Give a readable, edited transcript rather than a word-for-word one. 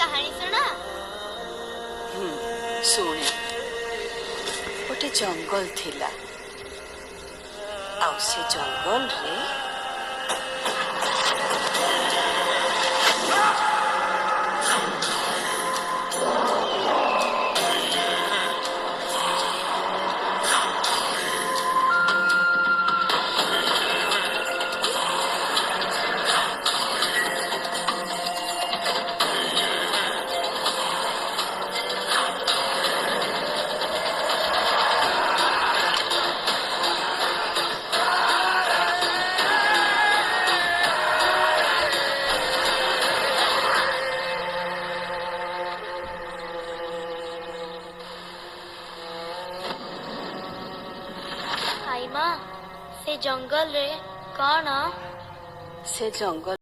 कहानी सुना शुणे गोटे जंगल थिला आउ से जंगल रे आई माँ से जंगल रे कौन से जंगल